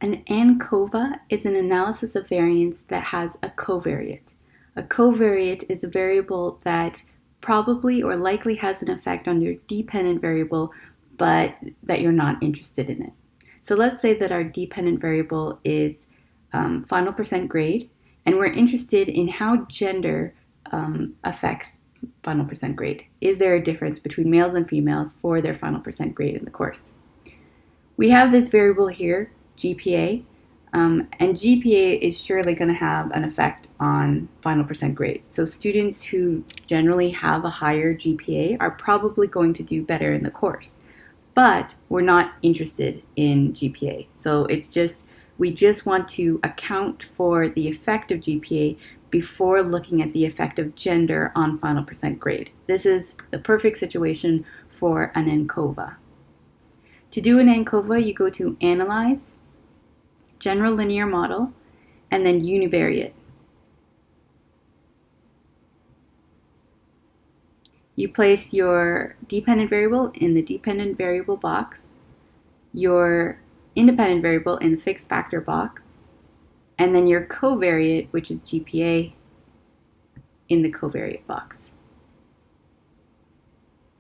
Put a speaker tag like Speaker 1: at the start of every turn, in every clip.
Speaker 1: An Ancova is an analysis of variance that has a covariate. A covariate is a variable that probably or likely has an effect on your dependent variable, but that you're not interested in it. So let's say that our dependent variable is final percent grade, and we're interested in how gender affects final percent grade. Is there a difference between males and females for their final percent grade in the course? We have this variable here, GPA, and GPA is surely going to have an effect on final percent grade. So students who generally have a higher GPA are probably going to do better in the course. But we're not interested in GPA. So we just want to account for the effect of GPA before looking at the effect of gender on final percent grade. This is the perfect situation for an Ancova. To do an Ancova, you go to Analyze, General Linear Model, and then Univariate. You place your dependent variable in the dependent variable box, your independent variable in the fixed factor box, and then your covariate, which is GPA, in the covariate box.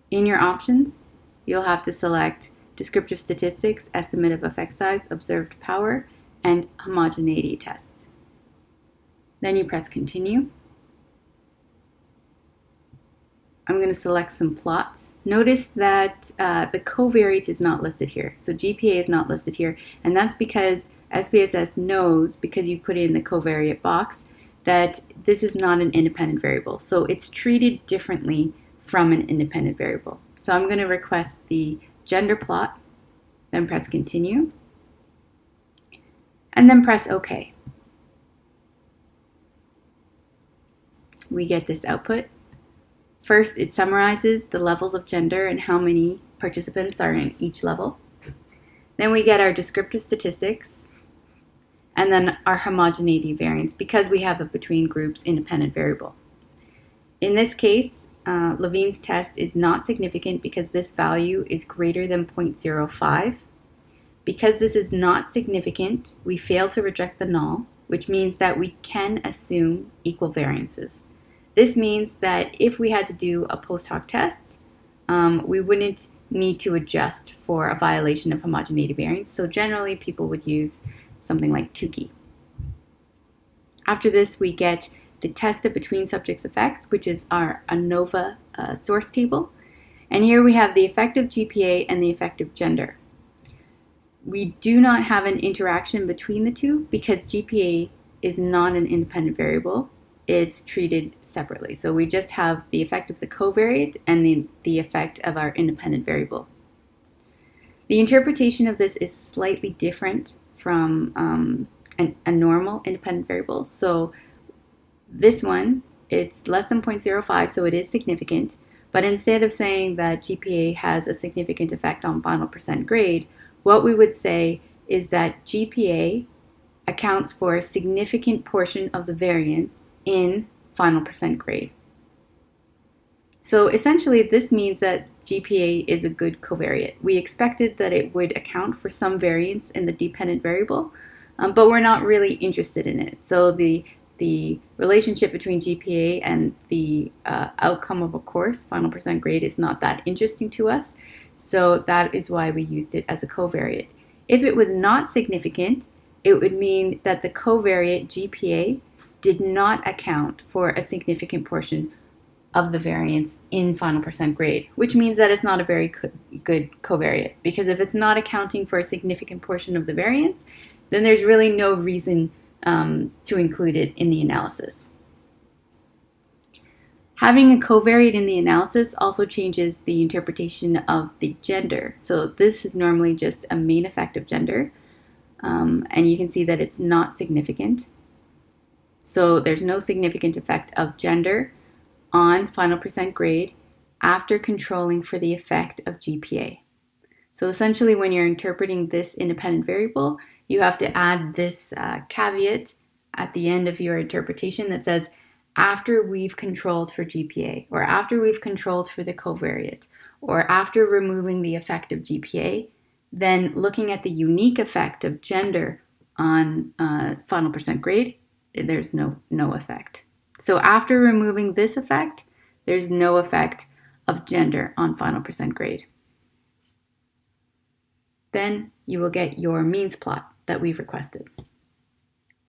Speaker 1: In your options, you'll have to select descriptive statistics, estimate of effect size, observed power, and homogeneity test. Then you press continue. I'm going to select some plots. Notice that the covariate is not listed here. So GPA is not listed here, and that's because SPSS knows, because you put it in the covariate box, that this is not an independent variable. So it's treated differently from an independent variable. So I'm going to request the gender plot, then press continue, and then press OK. We get this output. First, it summarizes the levels of gender and how many participants are in each level. Then we get our descriptive statistics, and then our homogeneity variance, because we have a between groups independent variable. In this case, Levine's test is not significant because this value is greater than 0.05. Because this is not significant, we fail to reject the null, which means that we can assume equal variances. This means that if we had to do a post hoc test, we wouldn't need to adjust for a violation of homogeneity variance. So generally, people would use something like Tukey. After this, we get the test of between subjects effect, which is our Ancova source table. And here we have the effect of GPA and the effect of gender. We do not have an interaction between the two because GPA is not an independent variable. It's treated separately. So we just have the effect of the covariate and the effect of our independent variable. The interpretation of this is slightly different from a normal independent variable. So this one, it's less than 0.05, so it is significant. But instead of saying that GPA has a significant effect on final percent grade, what we would say is that GPA accounts for a significant portion of the variance in final percent grade. So essentially, this means that GPA is a good covariate. We expected that it would account for some variance in the dependent variable, but we're not really interested in it. So the relationship between GPA and the outcome of a course, final percent grade, is not that interesting to us. So that is why we used it as a covariate. If it was not significant, it would mean that the covariate GPA did not account for a significant portion of the variance in final percent grade, which means that it's not a very good covariate, because if it's not accounting for a significant portion of the variance, then there's really no reason to include it in the analysis. Having a covariate in the analysis also changes the interpretation of the gender. So this is normally just a main effect of gender, and you can see that it's not significant. So there's no significant effect of gender on final percent grade after controlling for the effect of GPA. So essentially, when you're interpreting this independent variable, you have to add this caveat at the end of your interpretation that says, after we've controlled for GPA, or after we've controlled for the covariate, or after removing the effect of GPA, then looking at the unique effect of gender on final percent grade, there's no effect. So after removing this effect, there's no effect of gender on final percent grade. Then you will get your means plot that we've requested.